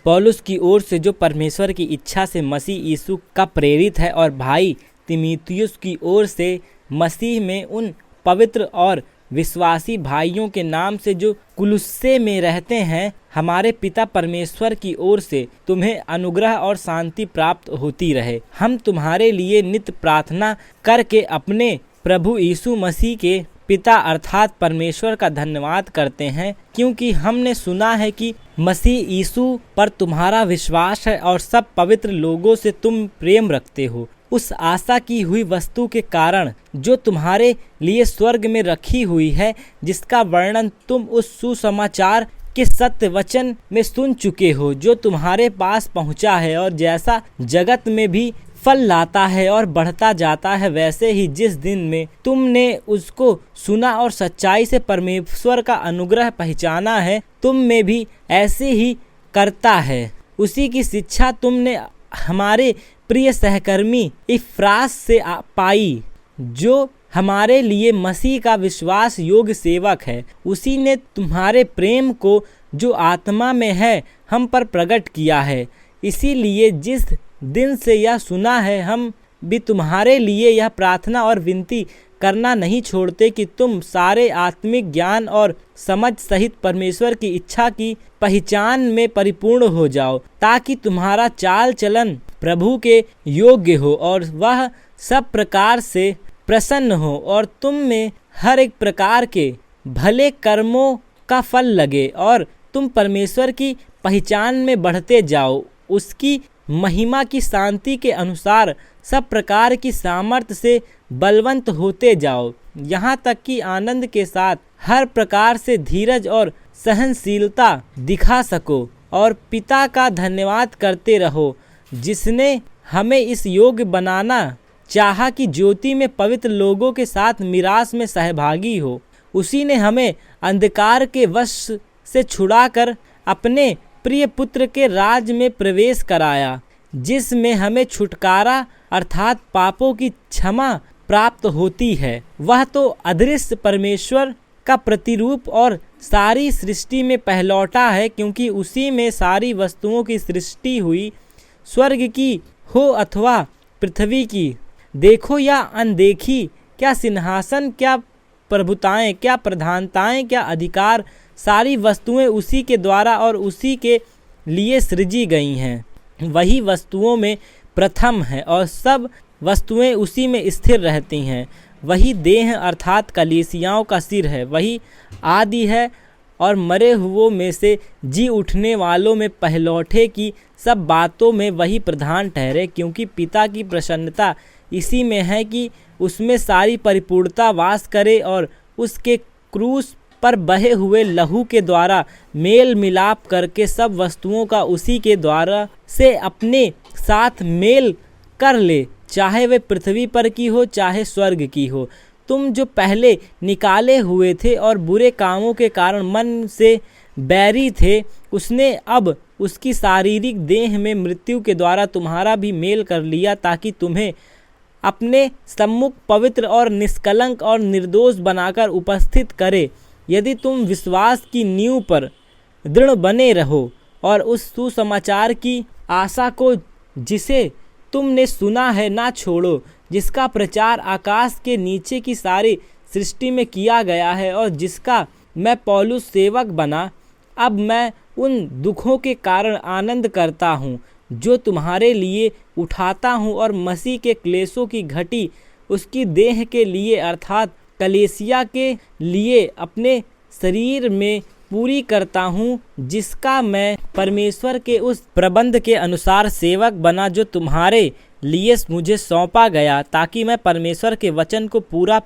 पौलुस की ओर से जो परमेश्वर की इच्छा से मसीह यीशु का प्रेरित है, और भाई तीमुथियुस की ओर से मसीह में उन पवित्र और विश्वासी भाइयों के नाम से जो कुलुस्से में रहते हैं, हमारे पिता परमेश्वर की ओर से तुम्हें अनुग्रह और शांति प्राप्त होती रहे। हम तुम्हारे लिए नित्य प्रार्थना करके अपने प्रभु यीशु मसीह के पिता अर्थात परमेश्वर का धन्यवाद करते हैं, क्योंकि हमने सुना है कि मसीह यीशु पर तुम्हारा विश्वास है और सब पवित्र लोगों से तुम प्रेम रखते हो। उस आशा की हुई वस्तु के कारण जो तुम्हारे लिए स्वर्ग में रखी हुई है, जिसका वर्णन तुम उस सुसमाचार के सत्य वचन में सुन चुके हो, जो तुम्हारे पास पहुंचा है और जैसा जगत में भी फल लाता है और बढ़ता जाता है, वैसे ही जिस दिन में तुमने उसको सुना और सच्चाई से परमेश्वर का अनुग्रह पहचाना है, तुम में भी ऐसे ही करता है। उसी की शिक्षा तुमने हमारे प्रिय सहकर्मी इफ्रास से पाई, जो हमारे लिए मसीह का विश्वास योग्य सेवक है। उसी ने तुम्हारे प्रेम को जो आत्मा में है हम पर प्रकट किया है। इसीलिए जिस दिन से यह सुना है, हम भी तुम्हारे लिए यह प्रार्थना और विनती करना नहीं छोड़ते कि तुम सारे आत्मिक ज्ञान और समझ सहित परमेश्वर की इच्छा की पहचान में परिपूर्ण हो जाओ, ताकि तुम्हारा चाल चलन प्रभु के योग्य हो और वह सब प्रकार से प्रसन्न हो, और तुम में हर एक प्रकार के भले कर्मों का फल लगे और तुम परमेश्वर की पहचान में बढ़ते जाओ, उसकी महिमा की शांति के अनुसार सब प्रकार की सामर्थ्य से बलवंत होते जाओ, यहाँ तक कि आनंद के साथ हर प्रकार से धीरज और सहनशीलता दिखा सको, और पिता का धन्यवाद करते रहो, जिसने हमें इस योग्य बनाना चाहा कि ज्योति में पवित्र लोगों के साथ मिरास में सहभागी हो। उसी ने हमें अंधकार के वश से छुड़ाकर अपने प्रिय पुत्र के राज में प्रवेश कराया, जिसमें हमें छुटकारा अर्थात पापों की क्षमा प्राप्त होती है। वह तो अदृश्य परमेश्वर का प्रतिरूप और सारी सृष्टि में पहलौठा है, क्योंकि उसी में सारी वस्तुओं की सृष्टि हुई, स्वर्ग की हो अथवा पृथ्वी की, देखो या अनदेखी, क्या सिंहासन, क्या प्रभुताएं, क्या प्रधानताएं, क्या अधिकार, सारी वस्तुएं उसी के द्वारा और उसी के लिए सृजी गई हैं। वही वस्तुओं में प्रथम है और सब वस्तुएं उसी में स्थिर रहती हैं। वही देह अर्थात कलीसियाओं का सिर है। वही आदि है और मरे हुओं में से जी उठने वालों में पहलौठे की सब बातों में वही प्रधान ठहरे, क्योंकि पिता की प्रसन्नता इसी में है कि उसमें सारी परिपूर्णता वास करे और उसके क्रूस पर बहे हुए लहू के द्वारा मेल मिलाप करके सब वस्तुओं का उसी के द्वारा से अपने साथ मेल कर ले, चाहे वे पृथ्वी पर की हो चाहे स्वर्ग की हो। तुम जो पहले निकाले हुए थे और बुरे कामों के कारण मन से बैरी थे, उसने अब उसकी शारीरिक देह में मृत्यु के द्वारा तुम्हारा भी मेल कर लिया, ताकि तुम्हें अपने सम्मुख पवित्र और निष्कलंक और निर्दोष बनाकर उपस्थित करे। यदि तुम विश्वास की नींव पर दृढ़ बने रहो और उस सुसमाचार की आशा को जिसे तुमने सुना है ना छोड़ो, जिसका प्रचार आकाश के नीचे की सारी सृष्टि में किया गया है और जिसका मैं पौलुस सेवक बना, अब मैं उन दुखों के कारण आनंद करता हूँ जो तुम्हारे लिए उठाता हूँ, और मसीह के क्लेशों की घटी उसकी देह के लिए अर्थात कलीसिया के लिए अपने शरीर में पूरी करता हूँ, जिसका मैं परमेश्वर के उस प्रबंध के अनुसार सेवक बना जो तुम्हारे लिए मुझे सौंपा गया, ताकि मैं परमेश्वर के वचन को पूरा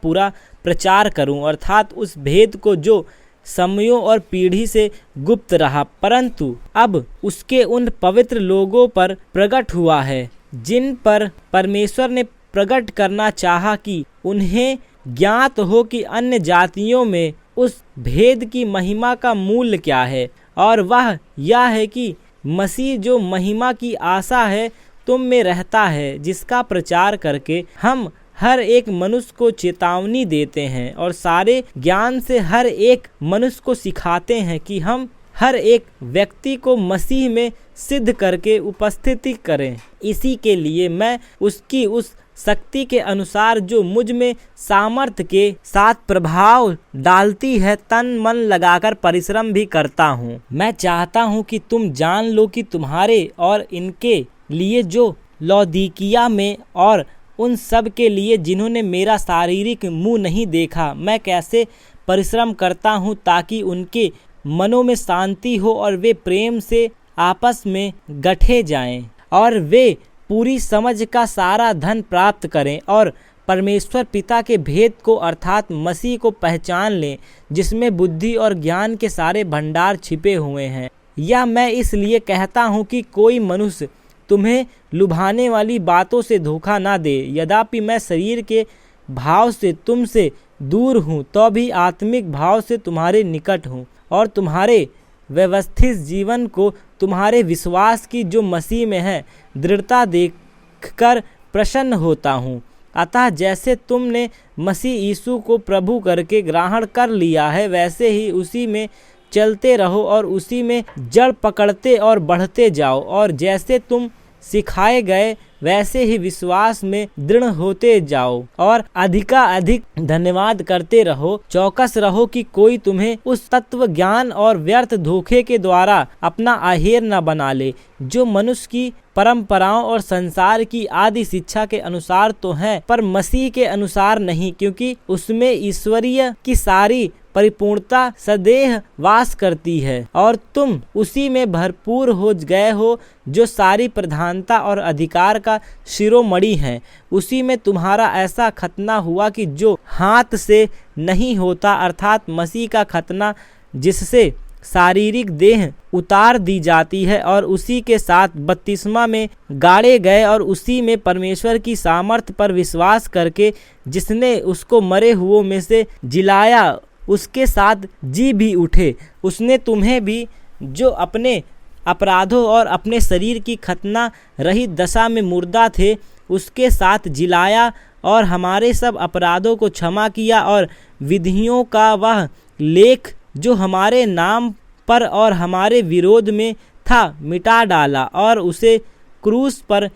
प्रचार करूं, अर्थात उस भेद को जो समयों और पीढ़ी से गुप्त रहा, परंतु अब उसके उन पवित्र लोगों पर प्रकट हुआ है, जिन पर परमेश्वर ने प्रकट करना चाहा कि उन्हें ज्ञात हो कि अन्य जातियों में उस भेद की महिमा का मूल्य क्या है, और वह यह है कि मसीह जो महिमा की आशा है तुम में रहता है, जिसका प्रचार करके हम हर एक मनुष्य को चेतावनी देते हैं और सारे ज्ञान से हर एक मनुष्य को सिखाते हैं कि हम हर एक व्यक्ति को मसीह में सिद्ध करके उपस्थिति करें। इसी के लिए मैं उसकी उस शक्ति के अनुसार जो मुझ में सामर्थ्य के साथ प्रभाव डालती है तन मन लगाकर परिश्रम भी करता हूँ। मैं चाहता हूँ कि तुम जान लो कि तुम्हारे और इनके लिए जो लौदीकिया में और उन सब के लिए जिन्होंने मेरा शारीरिक मुंह नहीं देखा, मैं कैसे परिश्रम करता हूँ ताकि उनके मनों में शांति हो और वे प्रेम से आपस में गठे जाएं और वे पूरी समझ का सारा धन प्राप्त करें और परमेश्वर पिता के भेद को अर्थात मसीह को पहचान लें, जिसमें बुद्धि और ज्ञान के सारे भंडार छिपे हुए हैं। यह मैं इसलिए कहता हूँ कि कोई मनुष्य तुम्हें लुभाने वाली बातों से धोखा ना दे। यद्यपि मैं शरीर के भाव से तुमसे दूर हूँ तो भी आत्मिक भाव से तुम्हारे निकट हूँ और तुम्हारे व्यवस्थित जीवन को तुम्हारे विश्वास की जो मसीह में है दृढ़ता देखकर प्रसन्न होता हूँ। अतः जैसे तुमने मसीह यीशु को प्रभु करके ग्रहण कर लिया है वैसे ही उसी में चलते रहो और उसी में जड़ पकड़ते और बढ़ते जाओ और जैसे तुम सिखाए गए वैसे ही विश्वास में दृढ़ होते जाओ और अधिकाधिक धन्यवाद करते रहो। चौकस रहो कि कोई तुम्हें उस तत्व ज्ञान और व्यर्थ धोखे के द्वारा अपना आहेर न बना ले, जो मनुष्य की परंपराओं और संसार की आदि शिक्षा के अनुसार तो है पर मसीह के अनुसार नहीं, क्योंकि उसमें ईश्वरीय की सारी परिपूर्णता सदैव वास करती है और तुम उसी में भरपूर हो गए हो जो सारी प्रधानता और अधिकार का शिरोमणि है। उसी में तुम्हारा ऐसा खतना हुआ कि जो हाथ से नहीं होता अर्थात मसीह का खतना, जिससे शारीरिक देह उतार दी जाती है और उसी के साथ बपतिस्मा में गाड़े गए और उसी में परमेश्वर की सामर्थ्य पर विश्वास करके जिसने उसको मरे हुओं में से जिलाया उसके साथ जी भी उठे। उसने तुम्हें भी जो अपने अपराधों और अपने शरीर की खतना रहित दशा में मुर्दा थे उसके साथ जिलाया और हमारे सब अपराधों को क्षमा किया और विधियों का वह लेख जो हमारे नाम पर और हमारे विरोध में था मिटा डाला और उसे क्रूस पर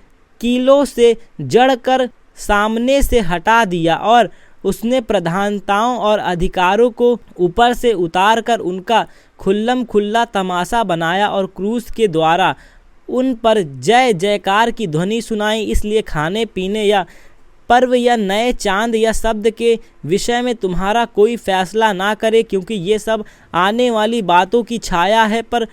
कीलों से जड़कर सामने से हटा दिया और उसने प्रधानताओं और अधिकारों को ऊपर से उतार कर उनका खुल्लम खुल्ला तमाशा बनाया और क्रूस के द्वारा उन पर जय जयकार की ध्वनि सुनाई। इसलिए खाने पीने या पर्व या नए चांद या शब्द के विषय में तुम्हारा कोई फैसला ना करे, क्योंकि ये सब आने वाली बातों की छाया है पर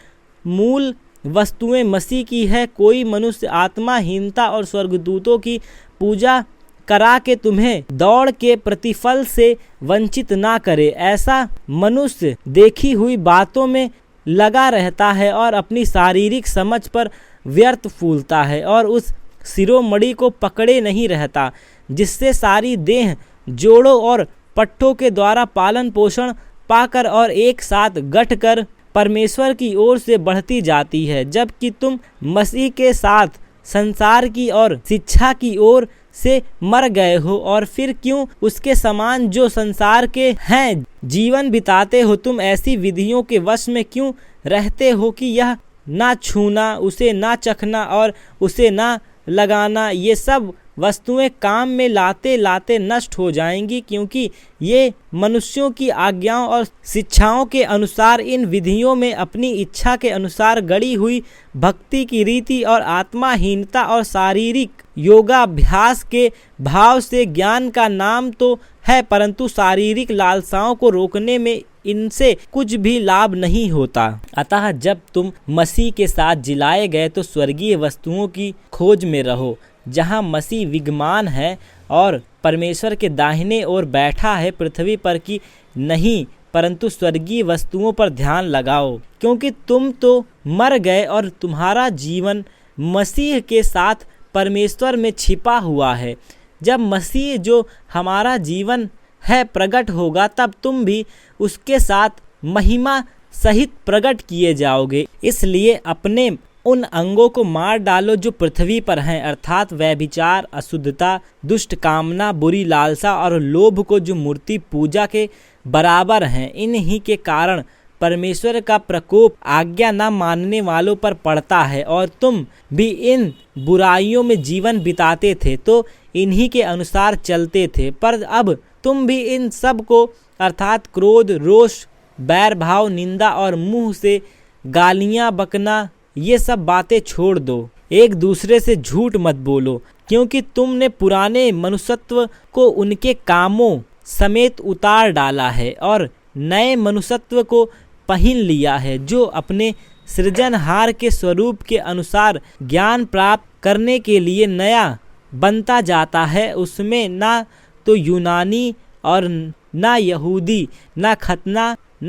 मूल वस्तुएं मसीह की है। कोई मनुष्य आत्माहीनता और स्वर्गदूतों की पूजा करा के तुम्हें दौड़ के प्रतिफल से वंचित ना करे। ऐसा मनुष्य देखी हुई बातों में लगा रहता है और अपनी शारीरिक समझ पर व्यर्थ फूलता है और उस शिरोमणि को पकड़े नहीं रहता, जिससे सारी देह जोड़ों और पट्टों के द्वारा पालन पोषण पाकर और एक साथ गठ कर परमेश्वर की ओर से बढ़ती जाती है। जबकि तुम मसीह के साथ संसार की और शिक्षा की ओर से मर गए हो और फिर क्यों उसके समान जो संसार के हैं जीवन बिताते हो। तुम ऐसी विधियों के वश में क्यों रहते हो कि यह ना छूना, उसे ना चखना और उसे ना लगाना, ये सब वस्तुएं काम में लाते लाते नष्ट हो जाएंगी, क्योंकि ये मनुष्यों की आज्ञाओं और शिक्षाओं के अनुसार इन विधियों में अपनी इच्छा के अनुसार गढ़ी हुई भक्ति की रीति और आत्माहीनता और शारीरिक योगाभ्यास के भाव से ज्ञान का नाम तो है, परंतु शारीरिक लालसाओं को रोकने में इनसे कुछ भी लाभ नहीं होता। अतः जब तुम मसीह के साथ जिलाए गए तो स्वर्गीय वस्तुओं की खोज में रहो, जहाँ मसीह विद्यमान है और परमेश्वर के दाहिने ओर बैठा है। पृथ्वी पर की नहीं परंतु स्वर्गीय वस्तुओं पर ध्यान लगाओ, क्योंकि तुम तो मर गए और तुम्हारा जीवन मसीह के साथ परमेश्वर में छिपा हुआ है। जब मसीह जो हमारा जीवन है प्रकट होगा तब तुम भी उसके साथ महिमा सहित प्रकट किए जाओगे। इसलिए अपने उन अंगों को मार डालो जो पृथ्वी पर हैं, अर्थात व्यभिचार, अशुद्धता, दुष्ट कामना, बुरी लालसा और लोभ को, जो मूर्ति पूजा के बराबर हैं। इन्हीं के कारण परमेश्वर का प्रकोप आज्ञा न मानने वालों पर पड़ता है और तुम भी इन बुराइयों में जीवन बिताते थे तो इन्हीं के अनुसार चलते थे। पर अब तुम भी इन सब को अर्थात क्रोध, रोष, बैर भाव, निंदा और मुंह से गालियां बकना, ये सब बातें छोड़ दो। एक दूसरे से झूठ मत बोलो, क्योंकि तुमने पुराने मनुष्यत्व को उनके कामों समेत उतार डाला है और नए मनुष्यत्व को पहन लिया है, जो अपने सृजनहार के स्वरूप के अनुसार ज्ञान प्राप्त करने के लिए नया बनता जाता है। उसमें ना तो यूनानी और ना यहूदी, ना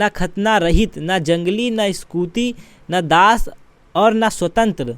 खतना रहित, ना जंगली, ना स्कूती, ना दास और ना स्वतंत्र,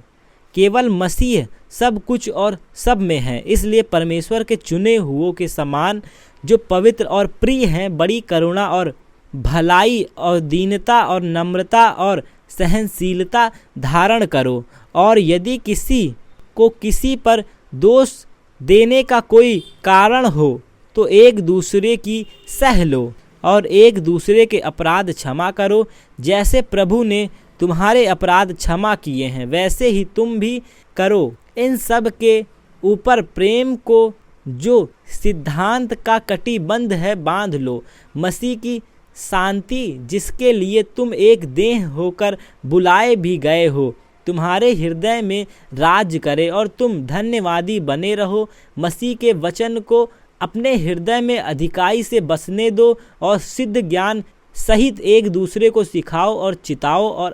केवल मसीह सब कुछ और सब में है। इसलिए परमेश्वर के चुने हुओं के समान जो पवित्र और प्रिय हैं, बड़ी करुणा और भलाई और दीनता और नम्रता और सहनशीलता धारण करो। और यदि किसी को किसी पर दोष देने का कोई कारण हो तो एक दूसरे की सह लो और एक दूसरे के अपराध क्षमा करो। जैसे प्रभु ने तुम्हारे अपराध क्षमा किए हैं, वैसे ही तुम भी करो। इन सब के ऊपर प्रेम को जो सिद्धांत का कटिबंध है बांध लो। मसीह की शांति, जिसके लिए तुम एक देह होकर बुलाए भी गए हो, तुम्हारे हृदय में राज करे और तुम धन्यवादी बने रहो। मसीह के वचन को अपने हृदय में अधिकाई से बसने दो और सिद्ध ज्ञान सहित एक दूसरे को सिखाओ और चिताओ और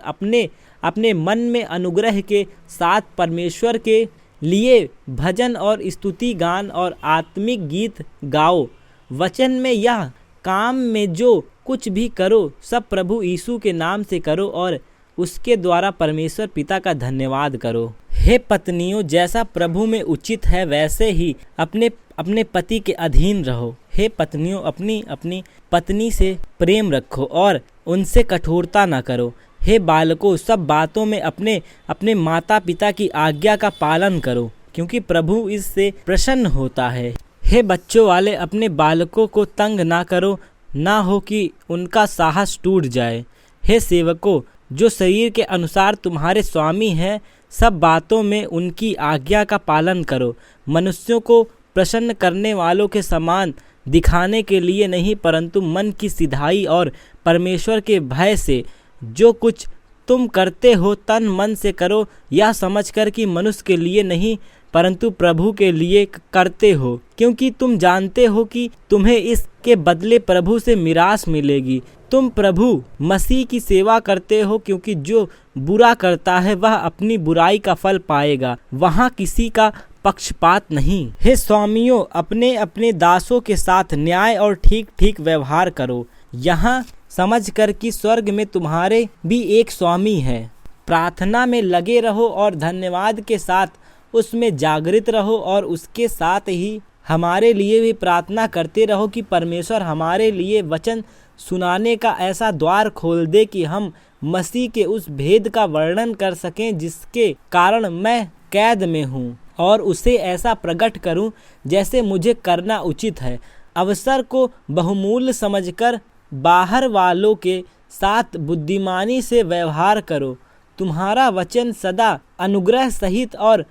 अपने मन में अनुग्रह के साथ परमेश्वर के लिए भजन और स्तुति गान और आत्मिक गीत गाओ। वचन में यह काम में जो कुछ भी करो सब प्रभु यीशु के नाम से करो और उसके द्वारा परमेश्वर पिता का धन्यवाद करो। हे पत्नियों, जैसा प्रभु में उचित है वैसे ही अपने पति के अधीन रहो। हे पत्नियों, अपनी पत्नी से प्रेम रखो और उनसे कठोरता न करो। हे बालकों, सब बातों में अपने माता पिता की आज्ञा का पालन करो, क्योंकि प्रभु इससे प्रसन्न होता है। हे बच्चों वाले, अपने बालकों को तंग ना करो, ना हो कि उनका साहस टूट जाए। हे सेवकों, जो शरीर के अनुसार तुम्हारे स्वामी हैं, सब बातों में उनकी आज्ञा का पालन करो, मनुष्यों को प्रसन्न करने वालों के समान दिखाने के लिए नहीं, परंतु मन की सिधाई और परमेश्वर के भय से। जो कुछ तुम करते हो तन मन से करो, यह समझकर कि मनुष्य के लिए नहीं परंतु प्रभु के लिए करते हो, क्योंकि तुम जानते हो कि तुम्हें इसके बदले प्रभु से मिरास मिलेगी। तुम प्रभु मसीह की सेवा करते हो, क्योंकि जो बुरा करता है वह अपनी बुराई का फल पाएगा, वहाँ किसी का पक्षपात नहीं। हे स्वामियों, अपने अपने दासों के साथ न्याय और ठीक ठीक व्यवहार करो, यहाँ समझकर कि स्वर्ग में तुम्हारे भी एक स्वामी है। प्रार्थना में लगे रहो और धन्यवाद के साथ उसमें जागृत रहो और उसके साथ ही हमारे लिए भी प्रार्थना करते रहो कि परमेश्वर हमारे लिए वचन सुनाने का ऐसा द्वार खोल दे कि हम मसीह के उस भेद का वर्णन कर सकें जिसके कारण मैं कैद में हूँ, और उसे ऐसा प्रकट करूँ जैसे मुझे करना उचित है। अवसर को बहुमूल्य समझकर बाहर वालों के साथ बुद्धिमानी से व्यवहार करो। तुम्हारा वचन सदा अनुग्रह सहित और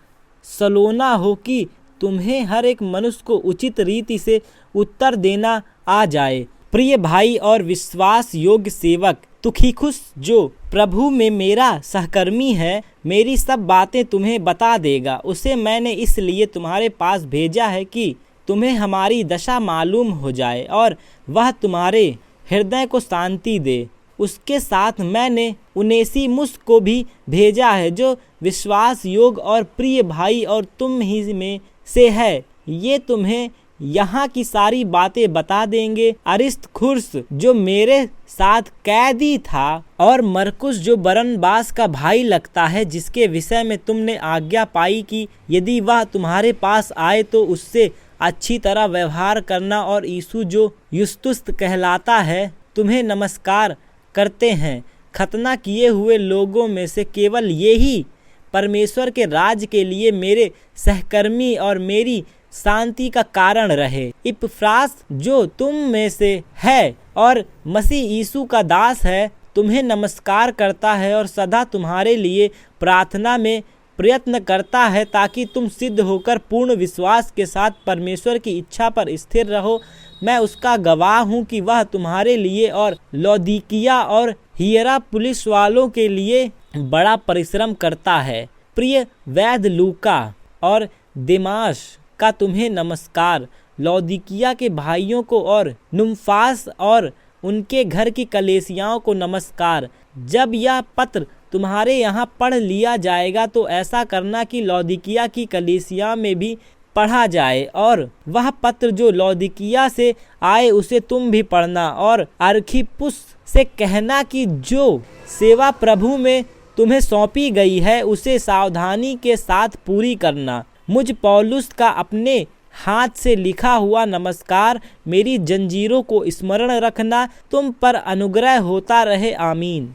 सलोना हो कि तुम्हें हर एक मनुष्य को उचित रीति से उत्तर देना आ जाए। प्रिय भाई और विश्वास योग्य सेवक तुखिकुस, जो प्रभु में मेरा सहकर्मी है, मेरी सब बातें तुम्हें बता देगा। उसे मैंने इसलिए तुम्हारे पास भेजा है कि तुम्हें हमारी दशा मालूम हो जाए और वह तुम्हारे हृदय को शांति दे। उसके साथ मैंने उनेसिमुस को भी भेजा है, जो विश्वास योग्य और प्रिय भाई और तुम ही में से है। ये तुम्हें यहाँ की सारी बातें बता देंगे। अरिस्तर्खुस, जो मेरे साथ कैदी था, और मरकुस, जो बरनबास का भाई लगता है, जिसके विषय में तुमने आज्ञा पाई कि यदि वह तुम्हारे पास आए तो उससे अच्छी तरह व्यवहार करना, और यीशु जो युस्तुस कहलाता है, तुम्हें नमस्कार करते हैं। खतना किए हुए लोगों में से केवल ये ही परमेश्वर के राज के लिए मेरे सहकर्मी और मेरी शांति का कारण रहे। इपफ्रास, जो तुम में से है और मसीह यीशु का दास है, तुम्हें नमस्कार करता है और सदा तुम्हारे लिए प्रार्थना में प्रयत्न करता है ताकि तुम सिद्ध होकर पूर्ण विश्वास के साथ परमेश्वर की इच्छा पर स्थिर रहो। मैं उसका गवाह हूँ कि वह तुम्हारे लिए और लौदीकिया और हियरापुलिस वालों के लिए बड़ा परिश्रम करता है। प्रिय वैद लूका और दिमाश का तुम्हें नमस्कार। लौदीकिया के भाइयों को और नुम्फास और उनके घर की कलीसियाओं को नमस्कार। जब यह पत्र तुम्हारे यहाँ पढ़ लिया जाएगा तो ऐसा करना कि लौदीकिया की कलीसिया में भी पढ़ा जाए, और वह पत्र जो लौदीकिया से आए उसे तुम भी पढ़ना, और अर्खिप्पुस से कहना कि जो सेवा प्रभु में तुम्हें सौंपी गई है उसे सावधानी के साथ पूरी करना। मुझ पौलुस का अपने हाथ से लिखा हुआ नमस्कार। मेरी जंजीरों को स्मरण रखना। तुम पर अनुग्रह होता रहे। आमीन।